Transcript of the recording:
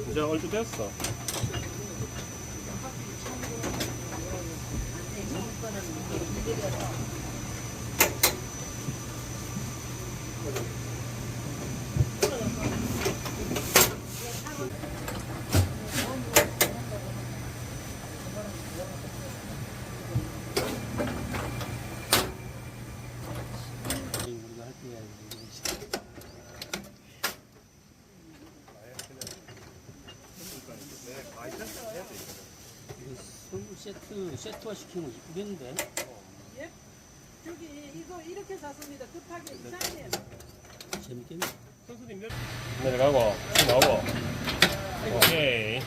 이제 얼추 됐어. 세트화 시키는 거 이랬는데. 예? 저기 이거 이렇게 샀습니다. 급하게 이사님. 재밌겠네. 선수님 내려가고 나오고. 오케이.